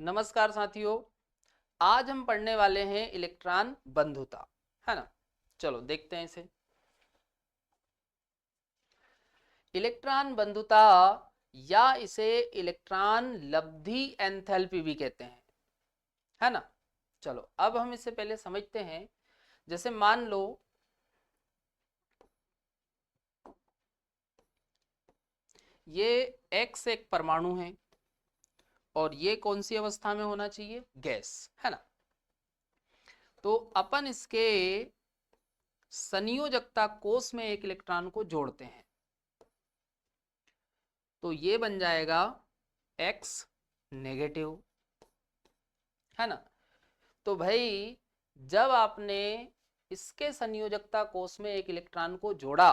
नमस्कार साथियों, आज हम पढ़ने वाले हैं इलेक्ट्रॉन बंधुता, है ना। चलो देखते हैं इसे। इलेक्ट्रॉन बंधुता या इसे इलेक्ट्रॉन लब्धि एंथैल्पी भी कहते हैं, है ना। चलो अब हम इससे पहले समझते हैं। जैसे मान लो ये X एक परमाणु है और ये कौन सी अवस्था में होना चाहिए? गैस, है ना। तो अपन इसके संयोजकता कोष में एक इलेक्ट्रॉन को जोड़ते हैं तो ये बन जाएगा X नेगेटिव, है ना। तो भाई जब आपने इसके संयोजकता कोष में एक इलेक्ट्रॉन को जोड़ा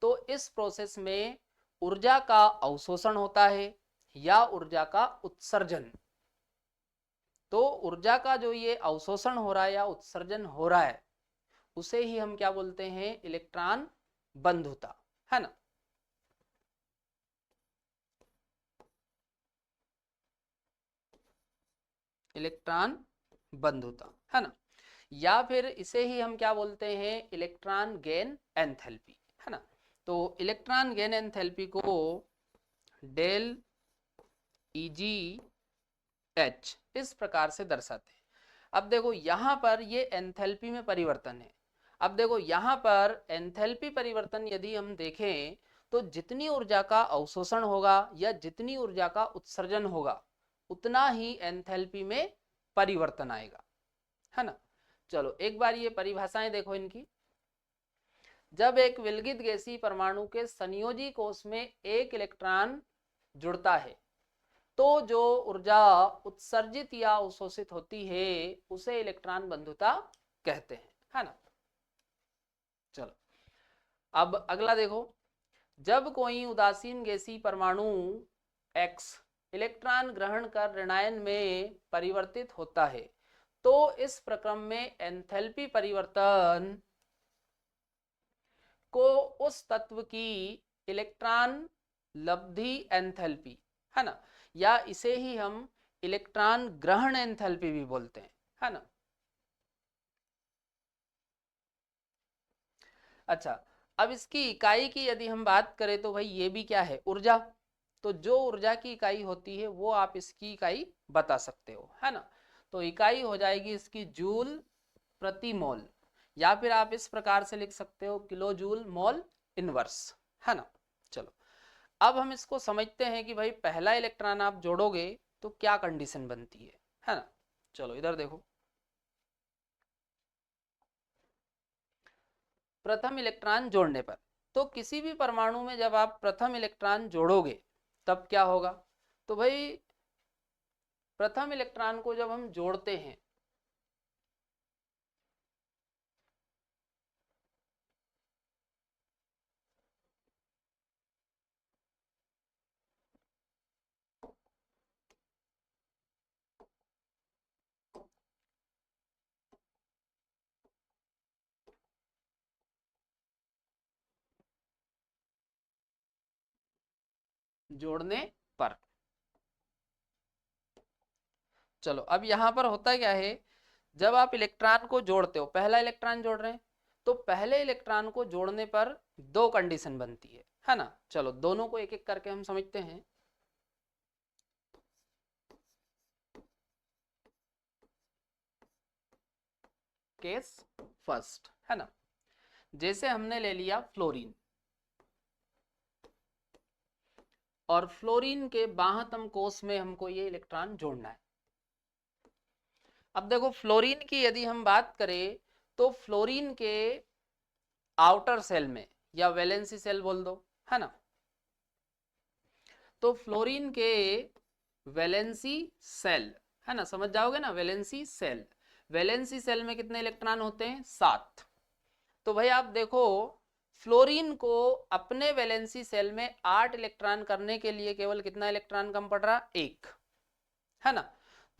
तो इस प्रोसेस में ऊर्जा का अवशोषण होता है या ऊर्जा का उत्सर्जन। तो ऊर्जा का जो ये अवशोषण हो रहा है या उत्सर्जन हो रहा है उसे ही हम क्या बोलते हैं? इलेक्ट्रॉन बंधुता, है ना। इलेक्ट्रॉन बंधुता, है ना। या फिर इसे ही हम क्या बोलते हैं? इलेक्ट्रॉन गेन एंथैल्पी, है ना। तो इलेक्ट्रॉन गेन एंथैल्पी को डेल Eg H इस प्रकार से दर्शाते हैं। अब देखो यहां पर ये एंथैल्पी में परिवर्तन है। अब देखो यहां पर एंथैल्पी परिवर्तन यदि हम देखें तो जितनी ऊर्जा का अवशोषण होगा या जितनी ऊर्जा का उत्सर्जन होगा उतना ही एंथैल्पी में परिवर्तन आएगा, है ना। चलो एक बार ये परिभाषाएं देखो इनकी। जब एक विलगित गैसीय परमाणु के संयोजी कोष में एक इलेक्ट्रॉन जुड़ता है तो जो ऊर्जा उत्सर्जित या अवशोषित होती है उसे इलेक्ट्रॉन बंधुता कहते हैं, है ना। चलो अब अगला देखो। जब कोई उदासीन गैसीय परमाणु X इलेक्ट्रॉन ग्रहण कर ऋणायन में परिवर्तित होता है तो इस प्रक्रम में एंथैल्पी परिवर्तन को उस तत्व की इलेक्ट्रॉन लब्धि एंथैल्पी, है ना, या इसे ही हम इलेक्ट्रॉन ग्रहण एंथैल्पी भी बोलते हैं, है ना। अच्छा, अब इसकी इकाई की यदि हम बात करें तो भाई ये भी क्या है? ऊर्जा। तो जो ऊर्जा की इकाई होती है वो आप इसकी इकाई बता सकते हो, है ना। तो इकाई हो जाएगी इसकी जूल प्रति मोल, या फिर आप इस प्रकार से लिख सकते हो किलो जूल मोल इनवर्स, है ना। चलो अब हम इसको समझते हैं कि भाई पहला इलेक्ट्रॉन आप जोड़ोगे तो क्या कंडीशन बनती है ना। चलो इधर देखो। प्रथम इलेक्ट्रॉन जोड़ने पर, तो किसी भी परमाणु में जब आप प्रथम इलेक्ट्रॉन जोड़ोगे तब क्या होगा? तो भाई प्रथम इलेक्ट्रॉन को जब हम जोड़ते हैं जोड़ने पर, चलो अब यहां पर होता क्या है? जब आप इलेक्ट्रॉन को जोड़ते हो, पहला इलेक्ट्रॉन जोड़ रहे हैं तो पहले इलेक्ट्रॉन को जोड़ने पर दो कंडीशन बनती है ना। चलो दोनों को एक एक करके हम समझते हैं। केस फर्स्ट, है ना। जैसे हमने ले लिया फ्लोरीन और फ्लोरीन के बाह्यतम कोष में हमको ये इलेक्ट्रॉन जोड़ना है। अब देखो फ्लोरीन की यदि हम बात करें तो फ्लोरीन के आउटर सेल में, या वैलेंसी सेल बोल दो, है ना। तो फ्लोरीन के वैलेंसी सेल, है ना, समझ जाओगे ना। वैलेंसी सेल, वैलेंसी सेल में कितने इलेक्ट्रॉन होते हैं? 7। तो भाई आप देखो फ्लोरीन को अपने वैलेंसी सेल में 8 इलेक्ट्रॉन करने के लिए केवल कितना इलेक्ट्रॉन कम पड़ रहा? 1, है ना।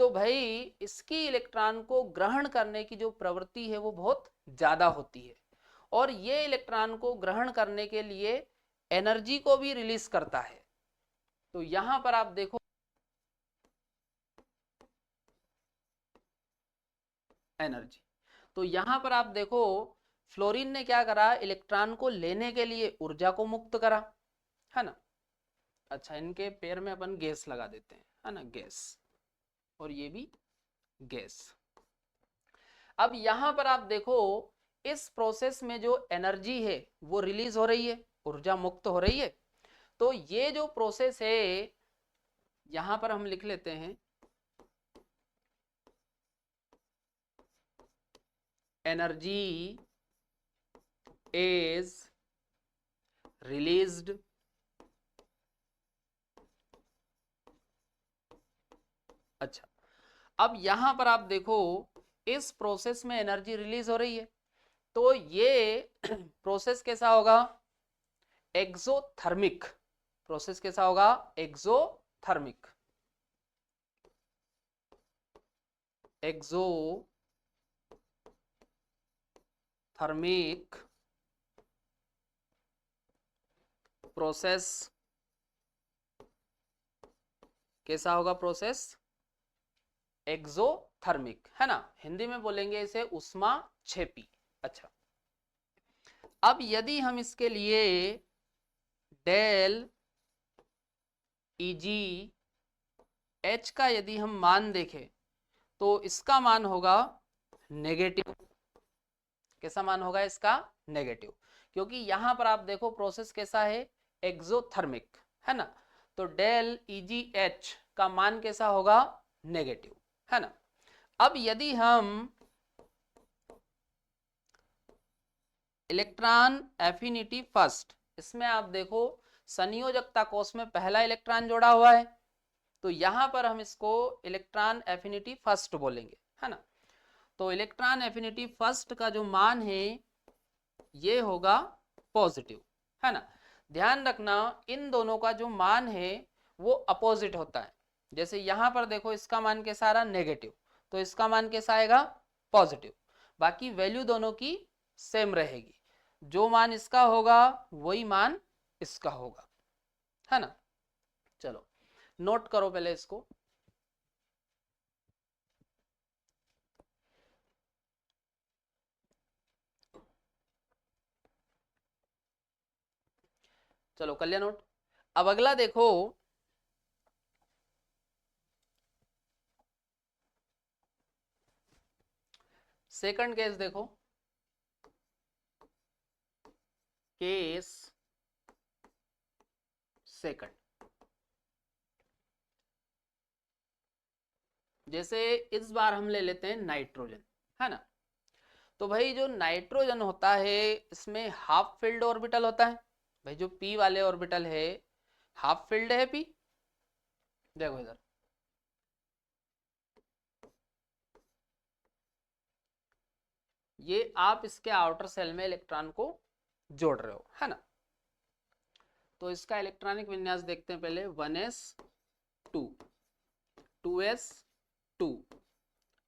तो भाई इसकी इलेक्ट्रॉन को ग्रहण करने की जो प्रवृत्ति है वो बहुत ज्यादा होती है और ये इलेक्ट्रॉन को ग्रहण करने के लिए एनर्जी को भी रिलीज करता है। तो यहां पर आप देखो एनर्जी। तो यहां पर आप देखो फ्लोरीन ने क्या करा, इलेक्ट्रॉन को लेने के लिए ऊर्जा को मुक्त करा, है ना। अच्छा, इनके पैर में अपन गैस लगा देते हैं, है ना, गैस, और ये भी गैस। अब यहां पर आप देखो इस प्रोसेस में जो एनर्जी है वो रिलीज हो रही है, ऊर्जा मुक्त हो रही है। तो ये जो प्रोसेस है यहां पर हम लिख लेते हैं एनर्जी इज रिलीज्ड अच्छा, अब यहां पर आप देखो इस प्रोसेस में एनर्जी रिलीज हो रही है, तो ये प्रोसेस कैसा होगा, एक्सोथर्मिक। प्रोसेस कैसा होगा, एक्सोथर्मिक। एक्सोथर्मिक प्रोसेस कैसा होगा, प्रोसेस एक्सोथर्मिक, है ना, हिंदी में बोलेंगे इसे उष्मा क्षेपी। अच्छा, अब यदि हम इसके लिए डेल Eg H का यदि हम मान देखें तो इसका मान होगा नेगेटिव। कैसा मान होगा इसका, नेगेटिव, क्योंकि यहां पर आप देखो प्रोसेस कैसा है, एक्सोथर्मिक, है ना। तो डेल EgH का मान कैसा होगा, नेगेटिव, है ना। अब यदि हम इलेक्ट्रॉन एफिनिटी फर्स्ट, इसमें आप देखो संयोजकता कोष में पहला इलेक्ट्रॉन जोड़ा हुआ है, तो यहां पर हम इसको इलेक्ट्रॉन एफिनिटी फर्स्ट बोलेंगे, है ना। तो इलेक्ट्रॉन एफिनिटी फर्स्ट का जो मान है ये होगा पॉजिटिव, है ना। ध्यान रखना इन दोनों का जो मान है वो अपोजिट होता है। जैसे यहां पर देखो इसका मान कैसा आ रहा, नेगेटिव, तो इसका मान कैसा आएगा, पॉजिटिव। बाकी वैल्यू दोनों की सेम रहेगी, जो मान इसका होगा वही मान इसका होगा, है ना। चलो नोट करो पहले इसको। चलो कर लिया नोट। अब अगला देखो, सेकंड केस देखो, केस सेकंड। जैसे इस बार हम ले लेते हैं नाइट्रोजन, है ना। तो भाई जो नाइट्रोजन होता है इसमें हाफ फिल्ड ऑर्बिटल होता है। भाई जो पी वाले ऑर्बिटल है हाफ फिल्ड है पी, देखो इधर, ये आप इसके आउटर सेल में इलेक्ट्रॉन को जोड़ रहे हो, है ना। तो इसका इलेक्ट्रॉनिक विन्यास देखते हैं पहले, 1s2, 2s2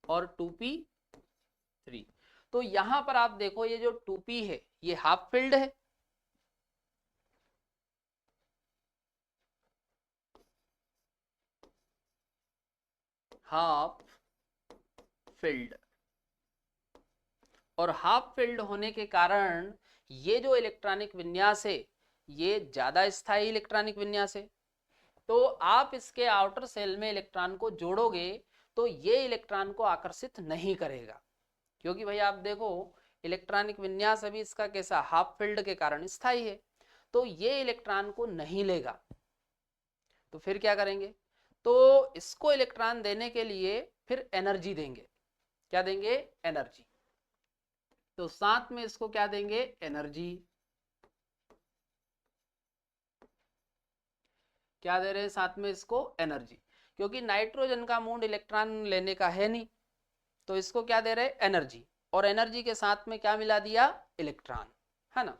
और 2p3। तो यहां पर आप देखो ये जो 2p है ये हाफ फिल्ड है, हाफ फिल्ड, और हाफ फिल्ड होने के कारण ये जो इलेक्ट्रॉनिक विन्यास है ये ज्यादा स्थायी इलेक्ट्रॉनिक विन्यास है। तो आप इसके आउटर सेल में इलेक्ट्रॉन को जोड़ोगे तो ये इलेक्ट्रॉन को आकर्षित नहीं करेगा, क्योंकि भाई आप देखो इलेक्ट्रॉनिक विन्यास अभी इसका कैसा, हाफ फील्ड के कारण स्थायी है, तो ये इलेक्ट्रॉन को नहीं लेगा। तो फिर क्या करेंगे, तो इसको इलेक्ट्रॉन देने के लिए फिर एनर्जी देंगे। क्या देंगे, एनर्जी। तो साथ में इसको क्या देंगे, एनर्जी। क्या दे रहे हैं साथ में इसको, एनर्जी, क्योंकि नाइट्रोजन का मूड इलेक्ट्रॉन लेने का है नहीं, तो इसको क्या दे रहे हैं, एनर्जी। और एनर्जी के साथ में क्या मिला दिया, इलेक्ट्रॉन, है ना।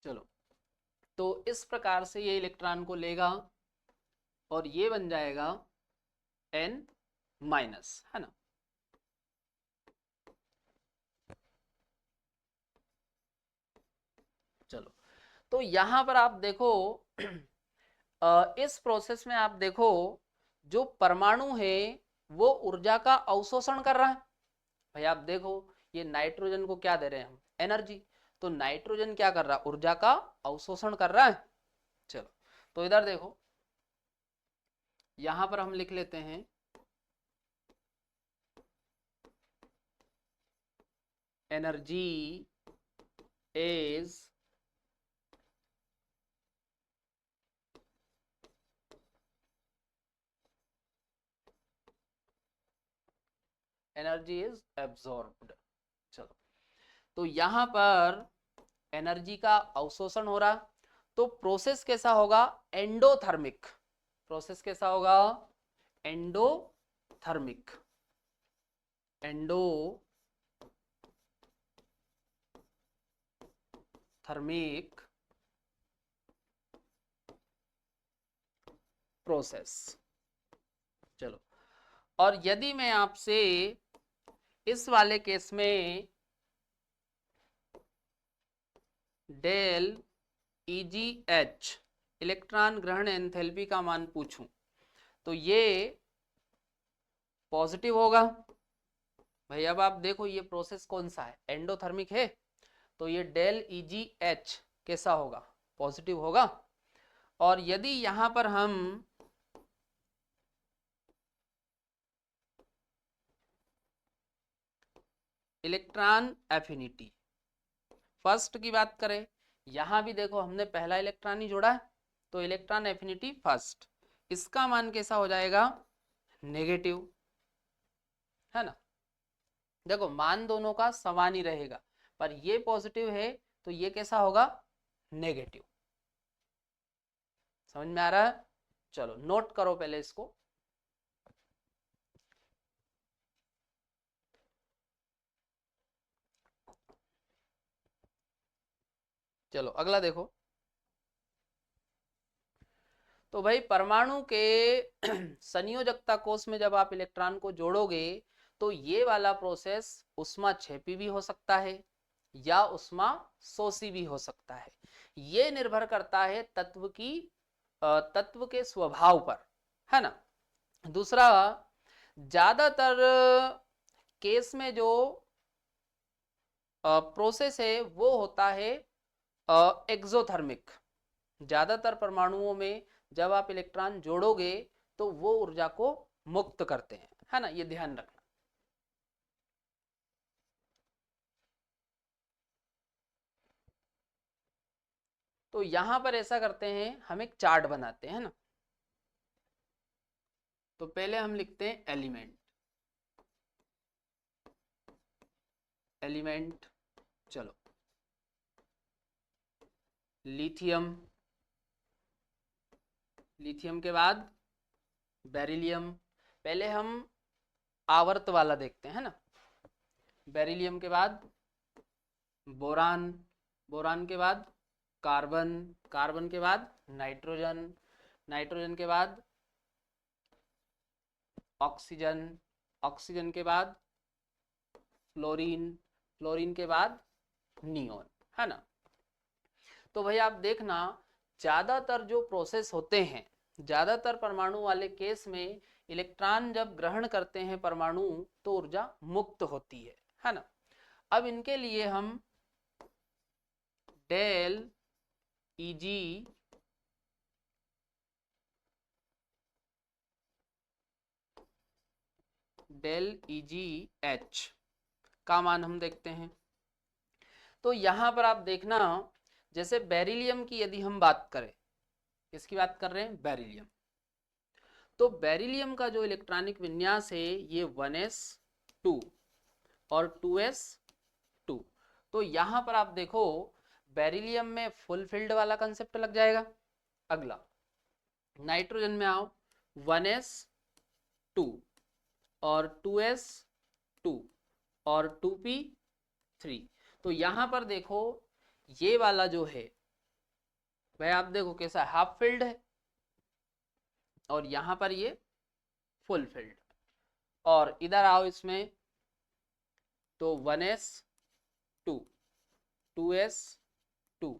चलो, तो इस प्रकार से ये इलेक्ट्रॉन को लेगा और ये बन जाएगा N माइनस, है ना। चलो, तो यहां पर आप देखो इस प्रोसेस में आप देखो जो परमाणु है वो ऊर्जा का अवशोषण कर रहा है। भाई आप देखो, ये नाइट्रोजन को क्या दे रहे हैं हम, एनर्जी। तो नाइट्रोजन क्या कर रहा है, ऊर्जा का अवशोषण कर रहा है। चलो, तो इधर देखो, यहां पर हम लिख लेते हैं एनर्जी इज एब्जॉर्ब्ड। चलो, तो यहां पर एनर्जी का अवशोषण हो रहा, तो प्रोसेस कैसा होगा, एंडोथर्मिक। प्रोसेस कैसा होगा, एंडोथर्मिक। Endothermic process. चलो, और यदि मैं आपसे इस वाले केस में डेल EgH इलेक्ट्रॉन ग्रहण एंथैल्पी का मान पूछूं, तो ये पॉजिटिव होगा। भाई अब आप देखो ये प्रोसेस कौन सा है, एंडोथर्मिक है, तो ये डेल EgH कैसा होगा, पॉजिटिव होगा। और यदि यहां पर हम इलेक्ट्रॉन एफिनिटी फर्स्ट की बात करें, यहां भी देखो हमने पहला इलेक्ट्रॉन ही जोड़ा है, तो इलेक्ट्रॉन एफिनिटी फर्स्ट, इसका मान कैसा हो जाएगा, नेगेटिव, है ना। देखो मान दोनों का समान ही रहेगा, पर ये पॉजिटिव है तो ये कैसा होगा, नेगेटिव। समझ में आ रहा है। चलो नोट करो पहले इसको। चलो अगला देखो, तो भाई परमाणु के संयोजकता कोष में जब आप इलेक्ट्रॉन को जोड़ोगे तो ये वाला प्रोसेस ऊष्माक्षेपी भी हो सकता है या ऊष्मा शोषी भी हो सकता है। ये निर्भर करता है तत्व के स्वभाव पर, है ना। दूसरा, ज्यादातर केस में जो प्रोसेस है वो होता है एक्सोथर्मिक। ज्यादातर परमाणुओं में जब आप इलेक्ट्रॉन जोड़ोगे तो वो ऊर्जा को मुक्त करते हैं, है ना, ये ध्यान रखना। तो यहां पर ऐसा करते हैं, हम एक चार्ट बनाते हैं ना। तो पहले हम लिखते हैं एलिमेंट। एलिमेंट, चलो, लिथियम। लिथियम के बाद बेरिलियम। पहले हम आवर्त वाला देखते हैं ना। बेरिलियम के बाद बोरान। बोरान के बाद कार्बन। कार्बन के बाद नाइट्रोजन। नाइट्रोजन के बाद ऑक्सीजन। ऑक्सीजन के बाद फ्लोरीन। फ्लोरीन के बाद नियोन, है ना। तो भाई आप देखना, ज्यादातर जो प्रोसेस होते हैं, ज्यादातर परमाणु वाले केस में इलेक्ट्रॉन जब ग्रहण करते हैं परमाणु तो ऊर्जा मुक्त होती है ना। अब इनके लिए हम डेल Eg डेल EgH का मान हम देखते हैं। तो यहां पर आप देखना, जैसे बेरिलियम की यदि हम बात करें, किसकी बात कर रहे हैं, बेरिलियम। तो बेरिलियम का जो इलेक्ट्रॉनिक विन्यास है ये 1s2 और 2s2। तो यहां पर आप देखो बेरिलियम में फुल फील्ड वाला कंसेप्ट लग जाएगा। अगला नाइट्रोजन में आओ, 1s2 और 2s2 और 2p3। तो यहां पर देखो ये वाला जो है भाई आप देखो कैसा हाफ फील्ड है, और यहां पर ये फुल फील्ड। और इधर आओ इसमें, तो 1s2, 2s2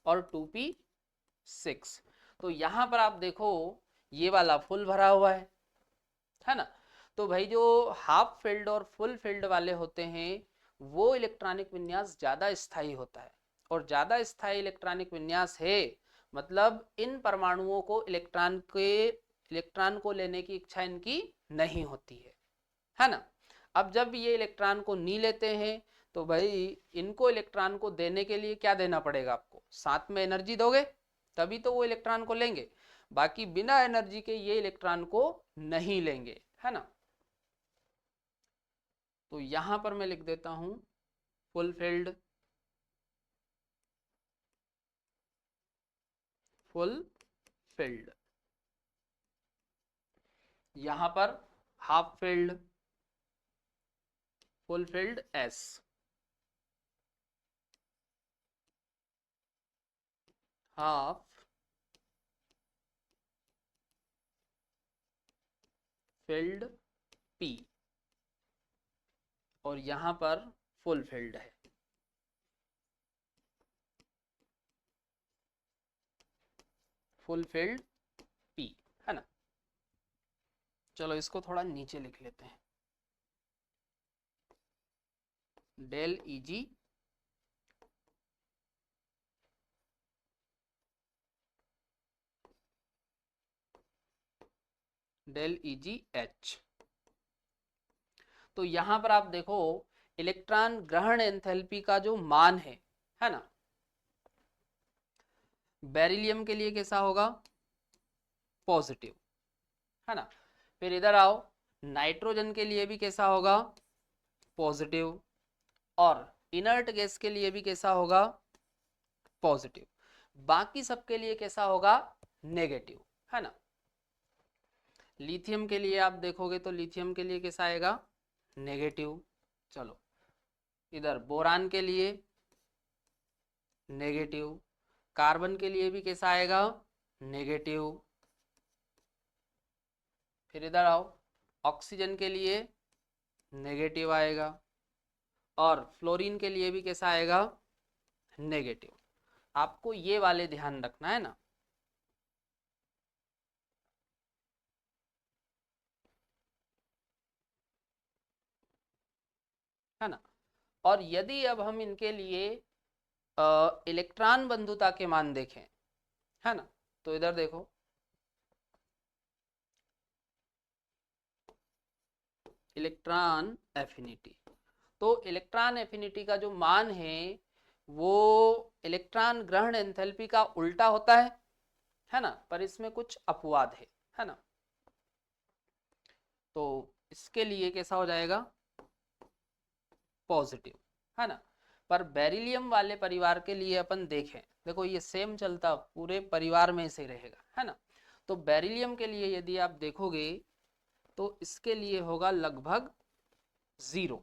और 2p6। तो यहां पर आप देखो ये वाला फुल भरा हुआ है ना। तो भाई जो हाफ फील्ड और फुल फील्ड वाले होते हैं वो इलेक्ट्रॉनिक विन्यास ज्यादा स्थायी होता है, और ज्यादा स्थायी इलेक्ट्रॉनिक विन्यास है मतलब इन परमाणुओं को इलेक्ट्रॉन को लेने की इच्छा इनकी नहीं होती है ना। अब जब ये इलेक्ट्रॉन को नहीं लेते हैं तो भाई इनको इलेक्ट्रॉन को देने के लिए क्या देना पड़ेगा, आपको साथ में एनर्जी दोगे तभी तो वो इलेक्ट्रॉन को लेंगे, बाकी बिना एनर्जी के ये इलेक्ट्रॉन को नहीं लेंगे, है ना। तो यहां पर मैं लिख देता हूं फुल फील्ड, फुल फील्ड, यहां पर half field, full field S, half field P, और यहां पर फुल फील्ड है, फुल फील्ड पी, है ना। चलो इसको थोड़ा नीचे लिख लेते हैं, डेल Eg डेल Eg तो यहां पर आप देखो इलेक्ट्रॉन ग्रहण एंथैल्पी का जो मान है ना, बेरिलियम के लिए कैसा होगा, पॉजिटिव, है ना। फिर इधर आओ, नाइट्रोजन के लिए भी कैसा होगा, पॉजिटिव, और इनर्ट गैस के लिए भी कैसा होगा, पॉजिटिव। बाकी सबके लिए कैसा होगा, नेगेटिव, है ना। लिथियम के लिए आप देखोगे तो लिथियम के लिए कैसा आएगा, नेगेटिव। चलो इधर बोरान के लिए नेगेटिव, कार्बन के लिए भी कैसा आएगा, नेगेटिव। फिर इधर आओ, ऑक्सीजन के लिए नेगेटिव आएगा, और फ्लोरीन के लिए भी कैसा आएगा, नेगेटिव। आपको ये वाले ध्यान रखना है ना। है ना। और यदि अब हम इनके लिए इलेक्ट्रॉन बंधुता के मान देखें, है ना, तो इधर देखो, इलेक्ट्रॉन एफिनिटी। तो इलेक्ट्रॉन एफिनिटी का जो मान है वो इलेक्ट्रॉन ग्रहण एंथैल्पी का उल्टा होता है ना, पर इसमें कुछ अपवाद है ना। तो इसके लिए कैसा हो जाएगा, पॉजिटिव, है ना। पर बेरिलियम वाले परिवार के लिए अपन देखें, देखो ये सेम चलता पूरे परिवार में से रहेगा, है ना। तो बेरिलियम के लिए यदि आप देखोगे तो इसके लिए होगा लगभग जीरो।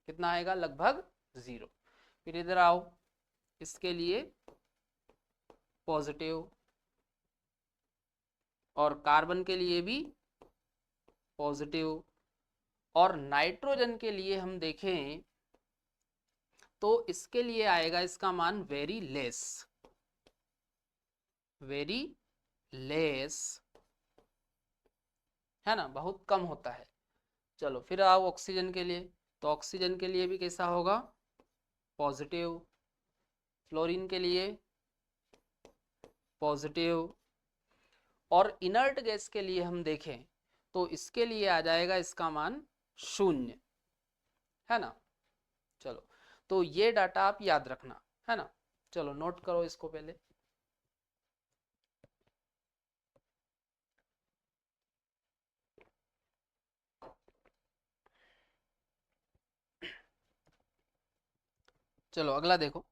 कितना आएगा, लगभग जीरो। फिर इधर आओ, इसके लिए पॉजिटिव, और कार्बन के लिए भी पॉजिटिव, और नाइट्रोजन के लिए हम देखें तो इसके लिए आएगा इसका मान वेरी लेस, वेरी लेस, है ना, बहुत कम होता है। चलो फिर आओ ऑक्सीजन के लिए, तो ऑक्सीजन के लिए भी कैसा होगा, पॉजिटिव, फ्लोरीन के लिए पॉजिटिव, और इनर्ट गैस के लिए हम देखें तो इसके लिए आ जाएगा इसका मान शून्य, है ना। चलो तो ये डाटा आप याद रखना, है ना। चलो नोट करो इसको पहले। चलो अगला देखो,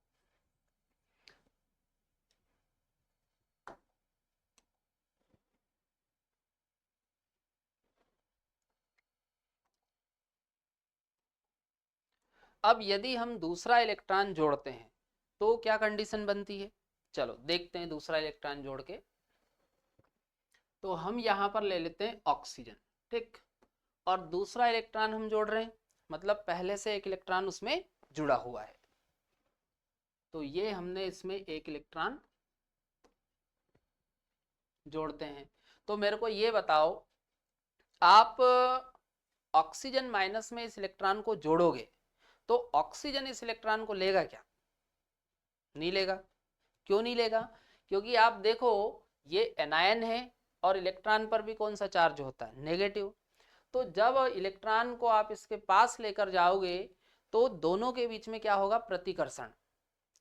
अब यदि हम दूसरा इलेक्ट्रॉन जोड़ते हैं तो क्या कंडीशन बनती है, चलो देखते हैं दूसरा इलेक्ट्रॉन जोड़ के। तो हम यहाँ पर ले लेते हैं ऑक्सीजन, ठीक, और दूसरा इलेक्ट्रॉन हम जोड़ रहे हैं, मतलब पहले से एक इलेक्ट्रॉन उसमें जुड़ा हुआ है। तो ये हमने इसमें एक इलेक्ट्रॉन जोड़ते हैं। तो मेरे को ये बताओ, आप ऑक्सीजन माइनस में इस इलेक्ट्रॉन को जोड़ोगे तो ऑक्सीजन इस इलेक्ट्रॉन को लेगा क्या? नहीं लेगा। क्यों नहीं लेगा? क्योंकि आप देखो ये एनायन है और इलेक्ट्रॉन पर भी कौन सा चार्ज होता है? नेगेटिव। तो जब इलेक्ट्रॉन को आप इसके पास लेकर जाओगे तो दोनों के बीच में क्या होगा? प्रतिकर्षण।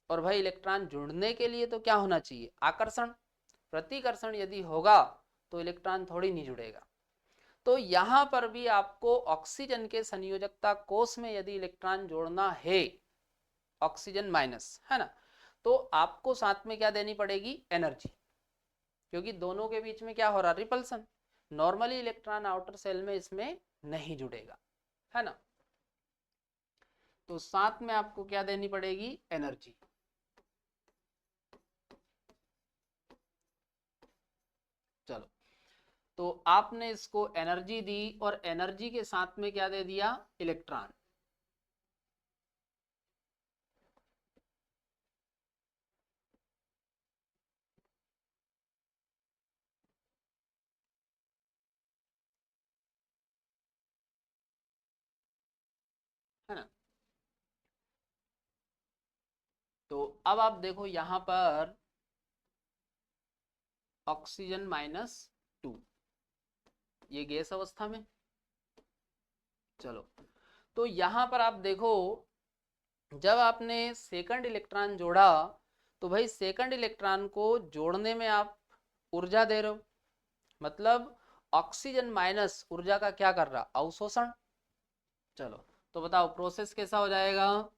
और भाई इलेक्ट्रॉन जुड़ने के लिए तो क्या होना चाहिए? आकर्षण। प्रतिकर्षण यदि होगा तो इलेक्ट्रॉन थोड़ी नहीं जुड़ेगा। तो यहाँ पर भी आपको ऑक्सीजन के संयोजकता कोष में यदि इलेक्ट्रॉन जोड़ना है, ऑक्सीजन माइनस, है ना, तो आपको साथ में क्या देनी पड़ेगी? एनर्जी। क्योंकि दोनों के बीच में क्या हो रहा? Repulsion. Normally electron outer shell में इसमें नहीं जुड़ेगा, है ना। तो साथ में आपको क्या देनी पड़ेगी? एनर्जी। चलो, तो आपने इसको एनर्जी दी और एनर्जी के साथ में क्या दे दिया? इलेक्ट्रॉन। है ना। तो अब आप देखो यहां पर ऑक्सीजन -2, ये गैस अवस्था में। चलो, तो यहां पर आप देखो जब आपने सेकंड इलेक्ट्रॉन जोड़ा तो भाई सेकंड इलेक्ट्रॉन को जोड़ने में आप ऊर्जा दे रहे हो, मतलब ऑक्सीजन माइनस ऊर्जा का क्या कर रहा? अवशोषण। चलो, तो बताओ प्रोसेस कैसा हो जाएगा?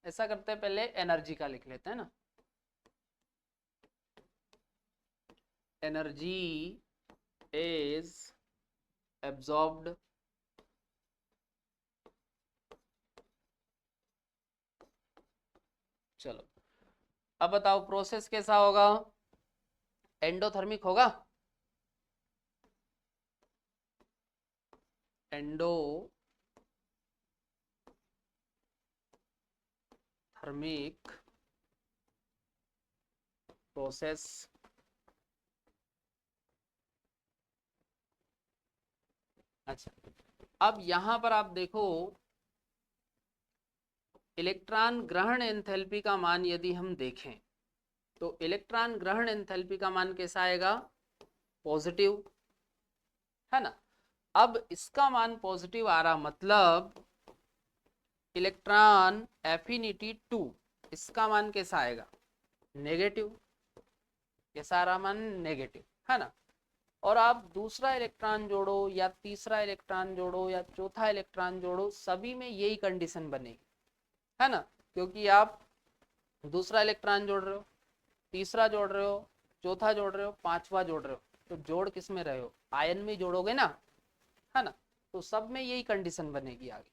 ऐसा करते हैं, पहले एनर्जी का लिख लेते हैं ना। एनर्जी इज एब्जॉर्ब्ड चलो, अब बताओ प्रोसेस कैसा होगा? एंडोथर्मिक होगा। Endothermic process. अच्छा, अब यहां पर आप देखो इलेक्ट्रॉन ग्रहण एंथैल्पी का मान यदि हम देखें तो इलेक्ट्रॉन ग्रहण एंथैल्पी का मान कैसा आएगा? पॉजिटिव, है ना। अब इसका मान पॉजिटिव आ रहा, मतलब इलेक्ट्रॉन एफिनिटी 2, इसका मान कैसा आएगा? नेगेटिव। कैसा आ रहा मान? नेगेटिव, है ना। और आप दूसरा इलेक्ट्रॉन जोड़ो या तीसरा इलेक्ट्रॉन जोड़ो या चौथा इलेक्ट्रॉन जोड़ो, सभी में यही कंडीशन बनेगी, है ना। क्योंकि आप दूसरा इलेक्ट्रॉन जोड़ रहे हो, तीसरा जोड़ रहे हो, चौथा जोड़ रहे हो, पांचवा जोड़ रहे हो, तो जोड़ किस में रहे हो? आयन में जोड़ोगे ना, है ना। तो सब में यही कंडीशन बनेगी आगे।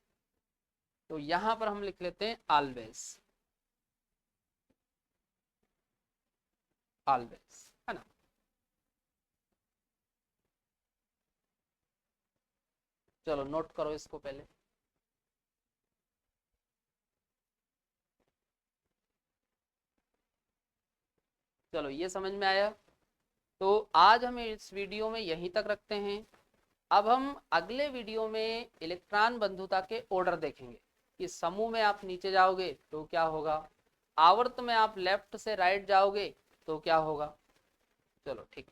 तो यहां पर हम लिख लेते हैं ऑलवेज। ऑलवेज, है ना। चलो नोट करो इसको पहले। चलो ये समझ में आया। तो आज हम इस वीडियो में यहीं तक रखते हैं। अब हम अगले वीडियो में इलेक्ट्रॉन बंधुता के ऑर्डर देखेंगे कि समूह में आप नीचे जाओगे तो क्या होगा, आवर्त में आप लेफ्ट से राइट जाओगे तो क्या होगा। चलो ठीक।